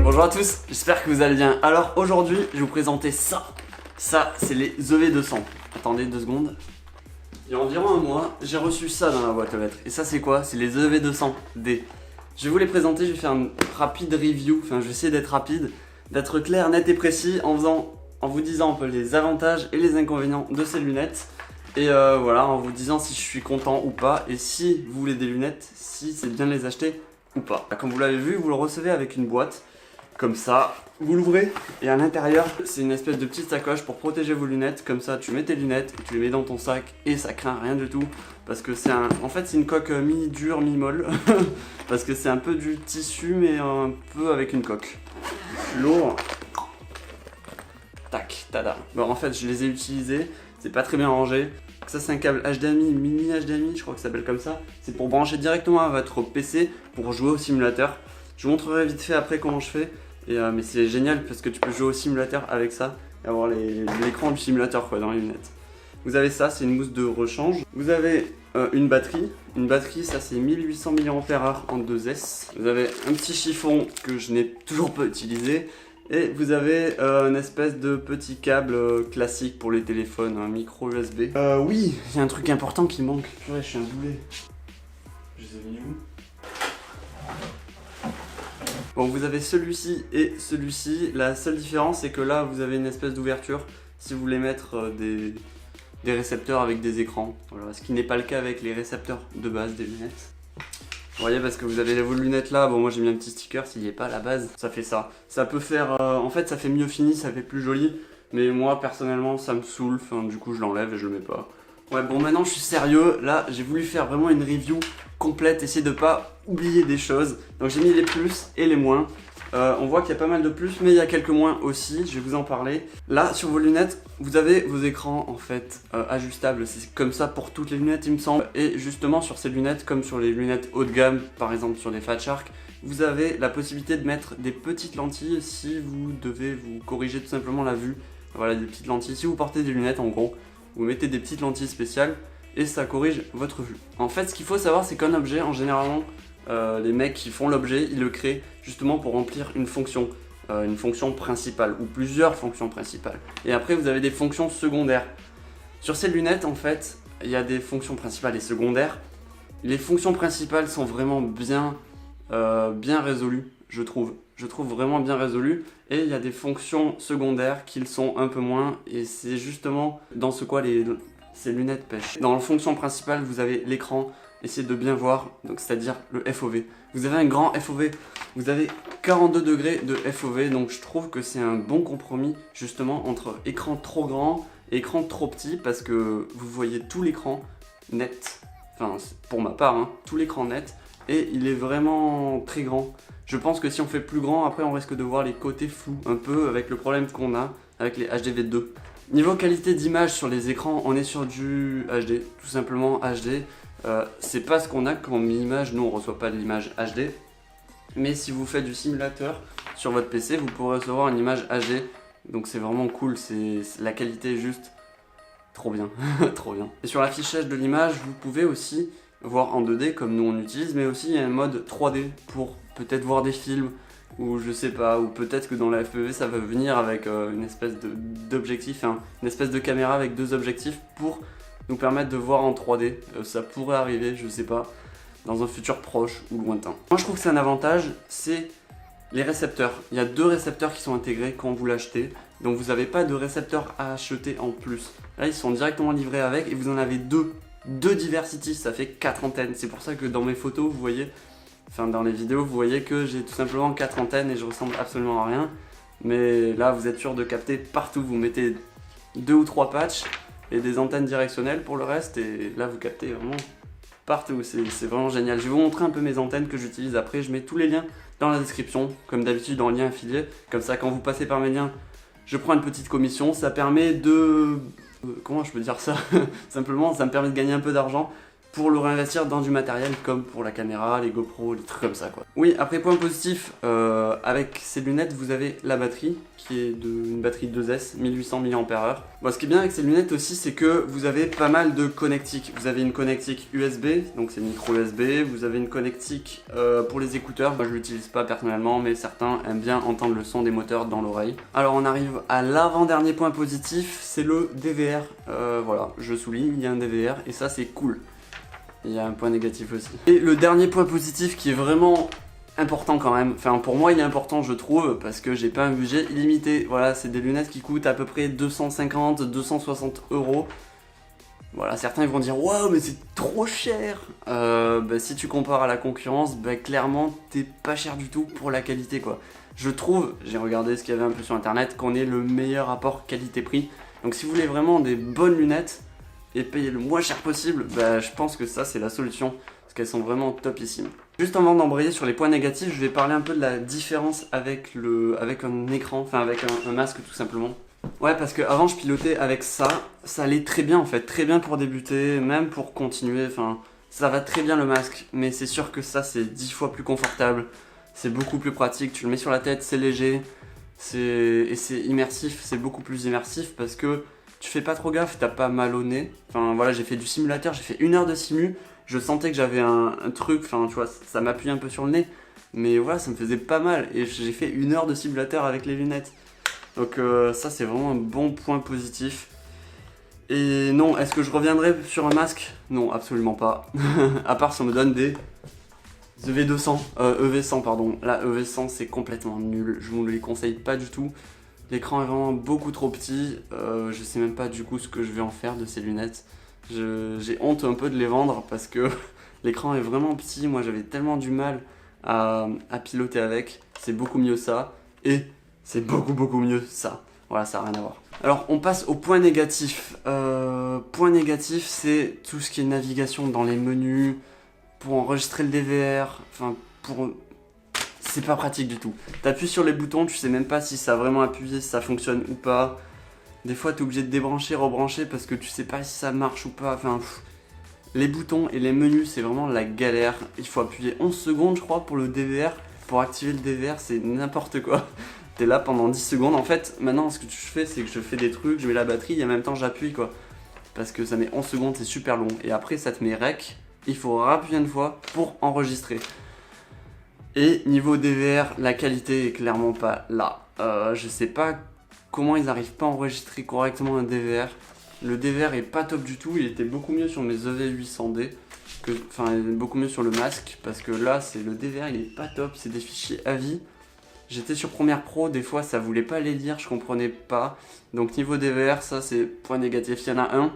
Bonjour à tous, j'espère que vous allez bien. Alors aujourd'hui, je vais vous présenter ça. Ça, c'est les EV200. Attendez 2 secondes. Il y a environ un mois, j'ai reçu ça dans la boîte aux lettres. Et ça, c'est quoi? C'est les EV200D. Je vais vous les présenter, je vais faire une rapide review. Enfin, je vais essayer d'être rapide, d'être clair, net et précis en vous disant un peu les avantages et les inconvénients de ces lunettes. Et voilà, en vous disant si je suis content ou pas. Et si vous voulez des lunettes, si c'est bien de les acheter ou pas. Comme vous l'avez vu, vous le recevez avec une boîte. Comme ça, vous l'ouvrez et à l'intérieur, c'est une espèce de petite sacoche pour protéger vos lunettes. Comme ça, tu mets tes lunettes, tu les mets dans ton sac et ça craint rien du tout. Parce que c'est en fait, c'est une coque mi-dure, mi-molle. Parce que c'est un peu du tissu, mais un peu avec une coque. Lourd. Tac, tada. Bon, en fait, je les ai utilisés. C'est pas très bien rangé. Ça, c'est un câble HDMI, mini HDMI, je crois que ça s'appelle comme ça. C'est pour brancher directement à votre PC pour jouer au simulateur. Je vous montrerai vite fait après comment je fais. Mais c'est génial parce que tu peux jouer au simulateur avec ça et avoir l'écran du simulateur quoi, dans les lunettes. Vous avez ça, c'est une mousse de rechange. Vous avez une batterie. Une batterie, ça c'est 1800 mAh en 2S. Vous avez un petit chiffon que je n'ai toujours pas utilisé. Et vous avez une espèce de petit câble classique pour les téléphones, un micro USB. Oui, il y a un truc important qui manque. Purée, je suis un boulet. Je les ai mis où? Bon, vous avez celui-ci et celui-ci. La seule différence, c'est que là, vous avez une espèce d'ouverture si vous voulez mettre des récepteurs avec des écrans. Voilà, ce qui n'est pas le cas avec les récepteurs de base des lunettes. Vous voyez, parce que vous avez vos lunettes là. Bon, moi j'ai mis un petit sticker, s'il n'y est pas à la base, ça fait ça. Ça peut faire... en fait, ça fait mieux fini, ça fait plus joli. Mais moi, personnellement, ça me saoule. Enfin, du coup, je l'enlève et je le mets pas. Ouais, bon, maintenant, je suis sérieux. Là, j'ai voulu faire vraiment une review complète, essayer de pas oublier des choses. Donc j'ai mis les plus et les moins. On voit qu'il y a pas mal de plus, mais il y a quelques moins aussi, je vais vous en parler. Là, sur vos lunettes, vous avez vos écrans en fait ajustables. C'est comme ça pour toutes les lunettes, il me semble. Et justement, sur ces lunettes, comme sur les lunettes haut de gamme, par exemple sur les Fat Shark, vous avez la possibilité de mettre des petites lentilles si vous devez vous corriger tout simplement la vue. Voilà, des petites lentilles. Si vous portez des lunettes, en gros, vous mettez des petites lentilles spéciales et ça corrige votre vue. En fait, ce qu'il faut savoir, c'est qu'un objet, en général, les mecs qui font l'objet, ils le créent justement pour remplir une fonction principale ou plusieurs fonctions principales. Et après, vous avez des fonctions secondaires. Sur ces lunettes, en fait, il y a des fonctions principales et secondaires. Les fonctions principales sont vraiment bien résolues, je trouve. Je trouve vraiment bien résolues. Et il y a des fonctions secondaires qui le sont un peu moins. Et c'est justement dans ce quoi ces lunettes pêchent. Dans la fonction principale, vous avez l'écran. Essayez de bien voir, donc c'est-à-dire le FOV. Vous avez un grand FOV, vous avez 42 degrés de FOV, donc je trouve que c'est un bon compromis justement entre écran trop grand et écran trop petit parce que vous voyez tout l'écran net, enfin pour ma part, hein, tout l'écran net et il est vraiment très grand. Je pense que si on fait plus grand, après on risque de voir les côtés flous un peu avec le problème qu'on a avec les HDV2. Niveau qualité d'image sur les écrans, on est sur du HD, tout simplement HD. C'est pas ce qu'on a comme image, nous on reçoit pas de l'image HD. Mais si vous faites du simulateur sur votre PC, vous pourrez recevoir une image HD. Donc c'est vraiment cool, la qualité est juste trop bien, trop bien. Et sur l'affichage de l'image, vous pouvez aussi voir en 2D comme nous on utilise, mais aussi il y a un mode 3D pour peut-être voir des films ou je sais pas, ou peut-être que dans la FPV ça va venir avec une espèce d'objectif, une espèce de caméra avec 2 objectifs pour nous permettre de voir en 3D. Ça pourrait arriver, je sais pas, dans un futur proche ou lointain. Moi je trouve que c'est un avantage, c'est les récepteurs. Il y a 2 récepteurs qui sont intégrés quand vous l'achetez, donc vous n'avez pas de récepteurs à acheter en plus. Là ils sont directement livrés avec et vous en avez 2 Diversity, ça fait 4 antennes. C'est pour ça que dans mes photos vous voyez, enfin dans les vidéos vous voyez que j'ai tout simplement 4 antennes et je ressemble absolument à rien. Mais là vous êtes sûr de capter partout, vous mettez 2 ou 3 patchs et des antennes directionnelles pour le reste et là vous captez vraiment partout, c'est vraiment génial. Je vais vous montrer un peu mes antennes que j'utilise après, je mets tous les liens dans la description, comme d'habitude en lien affilié, comme ça quand vous passez par mes liens, je prends une petite commission, ça permet de... comment je peux dire ça? Simplement, ça me permet de gagner un peu d'argent pour le réinvestir dans du matériel comme pour la caméra, les GoPro, les trucs comme ça quoi. Oui, après point positif, avec ces lunettes vous avez la batterie qui est une batterie 2S, 1800 mAh. Bon, ce qui est bien avec ces lunettes aussi c'est que vous avez pas mal de connectiques. Vous avez une connectique USB, donc c'est micro USB, vous avez une connectique pour les écouteurs. Moi je l'utilise pas personnellement mais certains aiment bien entendre le son des moteurs dans l'oreille. Alors on arrive à l'avant-dernier point positif, c'est le DVR. Voilà, je souligne, il y a un DVR et ça c'est cool. Il y a un point négatif aussi. Et le dernier point positif qui est vraiment important quand même, enfin pour moi il est important je trouve, parce que j'ai pas un budget illimité. Voilà, c'est des lunettes qui coûtent à peu près 250-260 euros. Voilà, certains ils vont dire waouh mais c'est trop cher. Si tu compares à la concurrence, clairement t'es pas cher du tout pour la qualité quoi. Je trouve, j'ai regardé ce qu'il y avait un peu sur internet, qu'on est le meilleur rapport qualité-prix. Donc si vous voulez vraiment des bonnes lunettes et payer le moins cher possible, je pense que ça c'est la solution, parce qu'elles sont vraiment topissimes. Juste avant d'embrayer sur les points négatifs, je vais parler un peu de la différence avec un écran, enfin avec un masque tout simplement. Ouais, parce que avant je pilotais avec ça allait très bien en fait, très bien pour débuter, même pour continuer, enfin ça va très bien le masque, mais c'est sûr que ça c'est 10 fois plus confortable, c'est beaucoup plus pratique, tu le mets sur la tête, c'est léger, et c'est immersif, c'est beaucoup plus immersif parce que tu fais pas trop gaffe, t'as pas mal au nez. Enfin voilà, j'ai fait du simulateur, j'ai fait 1 heure de simu. Je sentais que j'avais un truc, enfin tu vois, ça m'appuyait un peu sur le nez. Mais voilà, ça me faisait pas mal. Et j'ai fait 1 heure de simulateur avec les lunettes. Donc ça c'est vraiment un bon point positif. Et non, est-ce que je reviendrai sur un masque? Non, absolument pas. À part si on me donne des EV200, EV100 pardon. Là EV100 c'est complètement nul, je vous les conseille pas du tout. L'écran est vraiment beaucoup trop petit, je sais même pas du coup ce que je vais en faire de ces lunettes. J'ai honte un peu de les vendre parce que l'écran est vraiment petit, moi j'avais tellement du mal à piloter avec. C'est beaucoup mieux ça, et c'est beaucoup mieux ça. Voilà, ça n'a rien à voir. Alors on passe au point négatif. Point négatif c'est tout ce qui est navigation dans les menus, pour enregistrer le DVR, enfin pour... C'est pas pratique du tout. T'appuies sur les boutons, tu sais même pas si ça a vraiment appuyé, si ça fonctionne ou pas. Des fois t'es obligé de débrancher, rebrancher parce que tu sais pas si ça marche ou pas. Enfin, les boutons et les menus c'est vraiment la galère. Il faut appuyer 11 secondes je crois pour le DVR. Pour activer le DVR c'est n'importe quoi. T'es là pendant 10 secondes. En fait maintenant ce que je fais c'est que je fais des trucs, je mets la batterie et en même temps j'appuie quoi. Parce que ça met 11 secondes, c'est super long. Et après ça te met rec. Il faut appuyer une fois pour enregistrer. Et niveau DVR, la qualité est clairement pas là. Je sais pas comment ils arrivent pas à enregistrer correctement un DVR. Le DVR est pas top du tout, il était beaucoup mieux sur mes EV800D, enfin beaucoup mieux sur le masque, parce que là c'est le DVR il est pas top, c'est des fichiers AVI. J'étais sur Premiere Pro, des fois ça voulait pas les lire, je comprenais pas. Donc niveau DVR, ça c'est point négatif, il y en a un,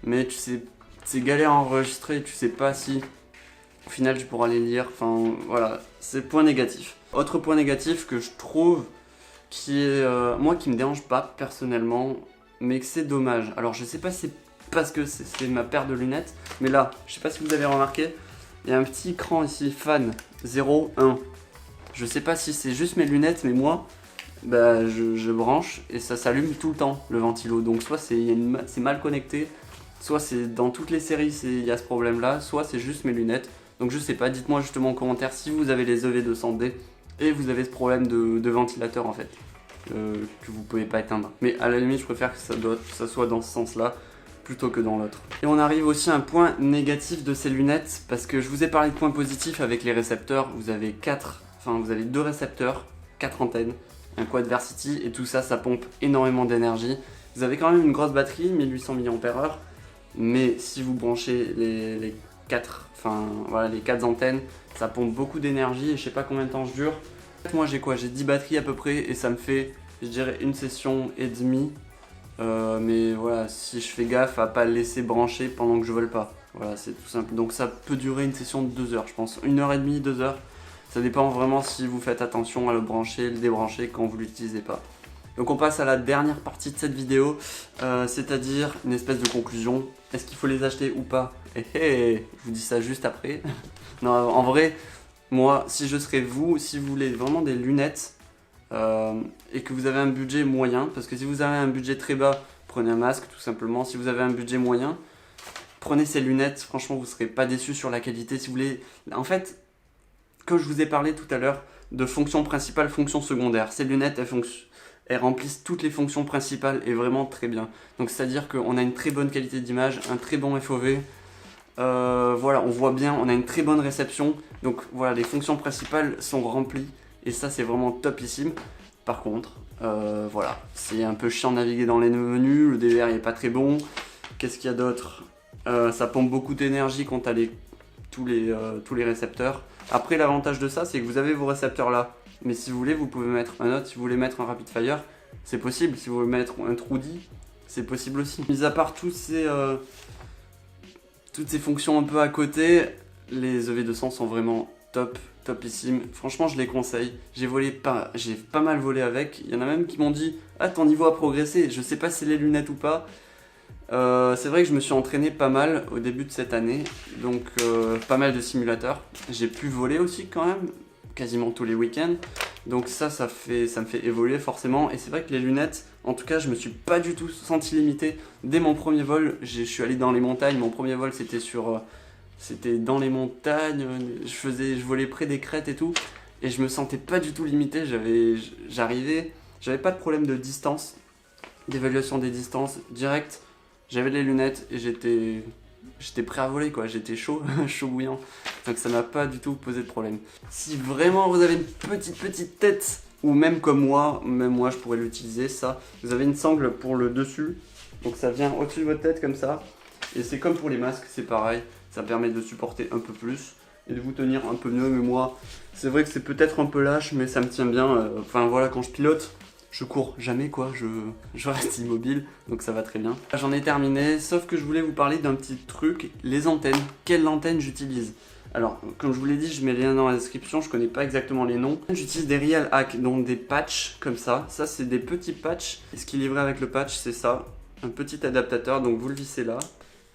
mais tu sais, c'est galère à enregistrer, tu sais pas si au final tu pourras les lire, enfin voilà, c'est point négatif. Autre point négatif que je trouve qui est, moi qui me dérange pas personnellement, mais que c'est dommage. Alors je sais pas si c'est parce que c'est ma paire de lunettes, mais là, je sais pas si vous avez remarqué, il y a un petit écran ici, fan 0,1. Je sais pas si c'est juste mes lunettes, mais moi, je branche et ça s'allume tout le temps, le ventilo. Donc soit c'est mal connecté, soit c'est dans toutes les séries il y a ce problème là, soit c'est juste mes lunettes. Donc je sais pas, dites-moi justement en commentaire si vous avez les EV200D et vous avez ce problème de ventilateur en fait, que vous pouvez pas éteindre. Mais à la limite je préfère que ça soit dans ce sens là plutôt que dans l'autre. Et on arrive aussi à un point négatif de ces lunettes, parce que je vous ai parlé de points positifs avec les récepteurs. Vous avez 2 récepteurs, 4 antennes, un quad Versity et tout ça, ça pompe énormément d'énergie. Vous avez quand même une grosse batterie, 1800 mAh, mais si vous branchez les 4 antennes, ça pompe beaucoup d'énergie et je sais pas combien de temps je dure. Moi j'ai 10 batteries à peu près et ça me fait, je dirais, une session et demie. Mais voilà, si je fais gaffe à pas le laisser brancher pendant que je vole pas. Voilà, c'est tout simple. Donc ça peut durer une session de 2 heures, je pense. 1h30, 2 heures. Ça dépend vraiment si vous faites attention à le brancher, le débrancher quand vous l'utilisez pas. Donc on passe à la dernière partie de cette vidéo, c'est-à-dire une espèce de conclusion. Est-ce qu'il faut les acheter ou pas? Je vous dis ça juste après. Non, en vrai, moi, si je serais vous, si vous voulez vraiment des lunettes et que vous avez un budget moyen, parce que si vous avez un budget très bas, prenez un masque tout simplement. Si vous avez un budget moyen, prenez ces lunettes, franchement vous serez pas déçus sur la qualité. Si vous voulez, en fait, comme je vous ai parlé tout à l'heure de fonction principale, fonction secondaire, ces lunettes elles remplissent toutes les fonctions principales et vraiment très bien. Donc c'est à dire qu'on a une très bonne qualité d'image, un très bon FOV. Voilà, on voit bien, on a une très bonne réception. Donc voilà, les fonctions principales sont remplies et ça c'est vraiment topissime. Par contre, voilà, c'est un peu chiant de naviguer dans les menus, le DVR il est pas très bon. Qu'est-ce qu'il y a d'autre? Ça pompe beaucoup d'énergie quand t'as tous les récepteurs. Après, l'avantage de ça, c'est que vous avez vos récepteurs là. Mais si vous voulez, vous pouvez mettre un autre. Si vous voulez mettre un Rapid Fire, c'est possible. Si vous voulez mettre un Trudy, c'est possible aussi. Mis à part toutes ces fonctions un peu à côté, les EV200 sont vraiment topissime. Franchement, je les conseille. J'ai pas mal volé avec. Il y en a même qui m'ont dit « Ah, ton niveau a progressé. » Je sais pas si c'est les lunettes ou pas. C'est vrai que je me suis entraîné pas mal au début de cette année. Donc, pas mal de simulateurs. J'ai pu voler aussi quand même, quasiment tous les week-ends. Donc ça me fait évoluer forcément. Et c'est vrai que les lunettes, en tout cas, je me suis pas du tout senti limité. Dès mon premier vol, je suis allé dans les montagnes. Mon premier vol, c'était dans les montagnes, je volais près des crêtes et tout, et je me sentais pas du tout limité, j'avais pas de problème de distance, d'évaluation des distances, direct, j'avais les lunettes et j'étais prêt à voler quoi, j'étais chaud, chaud bouillant, donc ça m'a pas du tout posé de problème. Si vraiment vous avez une petite tête, ou même comme moi, je pourrais l'utiliser, ça, vous avez une sangle pour le dessus, donc ça vient au-dessus de votre tête comme ça, et c'est comme pour les masques, c'est pareil. Ça permet de supporter un peu plus et de vous tenir un peu mieux. Mais moi, c'est vrai que c'est peut-être un peu lâche, mais ça me tient bien. Enfin voilà, quand je pilote, je cours jamais quoi, je reste immobile, donc ça va très bien. J'en ai terminé, sauf que je voulais vous parler d'un petit truc, les antennes. Quelle antenne j'utilise? Alors, comme je vous l'ai dit, je mets les liens dans la description, je connais pas exactement les noms. J'utilise des Real Hack, donc des patchs comme ça. Ça, c'est des petits patchs. Et ce qui est livré avec le patch, c'est ça. Un petit adaptateur, donc vous le vissez là.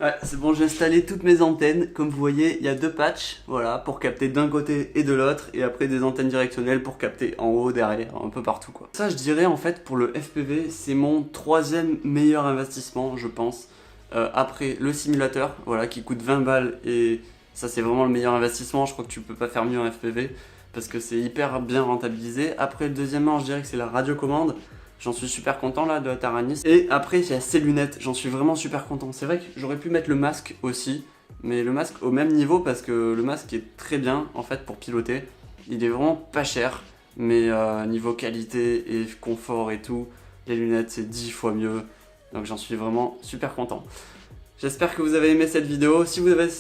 Ouais, c'est bon, j'ai installé toutes mes antennes. Comme vous voyez, il y a deux patchs, voilà, pour capter d'un côté et de l'autre, et après des antennes directionnelles pour capter en haut, derrière, un peu partout quoi. Ça, je dirais en fait pour le FPV, c'est mon troisième meilleur investissement, je pense. Après le simulateur, voilà, qui coûte 20 balles, et ça c'est vraiment le meilleur investissement. Je crois que tu peux pas faire mieux en FPV parce que c'est hyper bien rentabilisé. Après, deuxièmement, je dirais que c'est la radiocommande. J'en suis super content là de la Taranis. Et après, il y a ces lunettes, j'en suis vraiment super content. C'est vrai que j'aurais pu mettre le masque aussi, mais le masque au même niveau parce que le masque est très bien en fait pour piloter. Il est vraiment pas cher, mais niveau qualité et confort et tout, les lunettes c'est 10 fois mieux. Donc j'en suis vraiment super content. J'espère que vous avez aimé cette vidéo. Si vous avez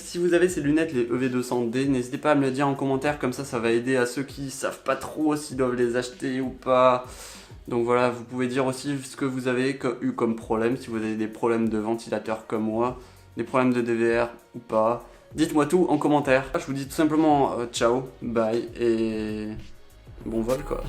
ces lunettes, les EV200D, n'hésitez pas à me le dire en commentaire, comme ça va aider à ceux qui savent pas trop s'ils doivent les acheter ou pas. Donc voilà, vous pouvez dire aussi ce que vous avez eu comme problème, si vous avez des problèmes de ventilateur comme moi, des problèmes de DVR ou pas. Dites-moi tout en commentaire. Je vous dis tout simplement ciao, bye et bon vol quoi.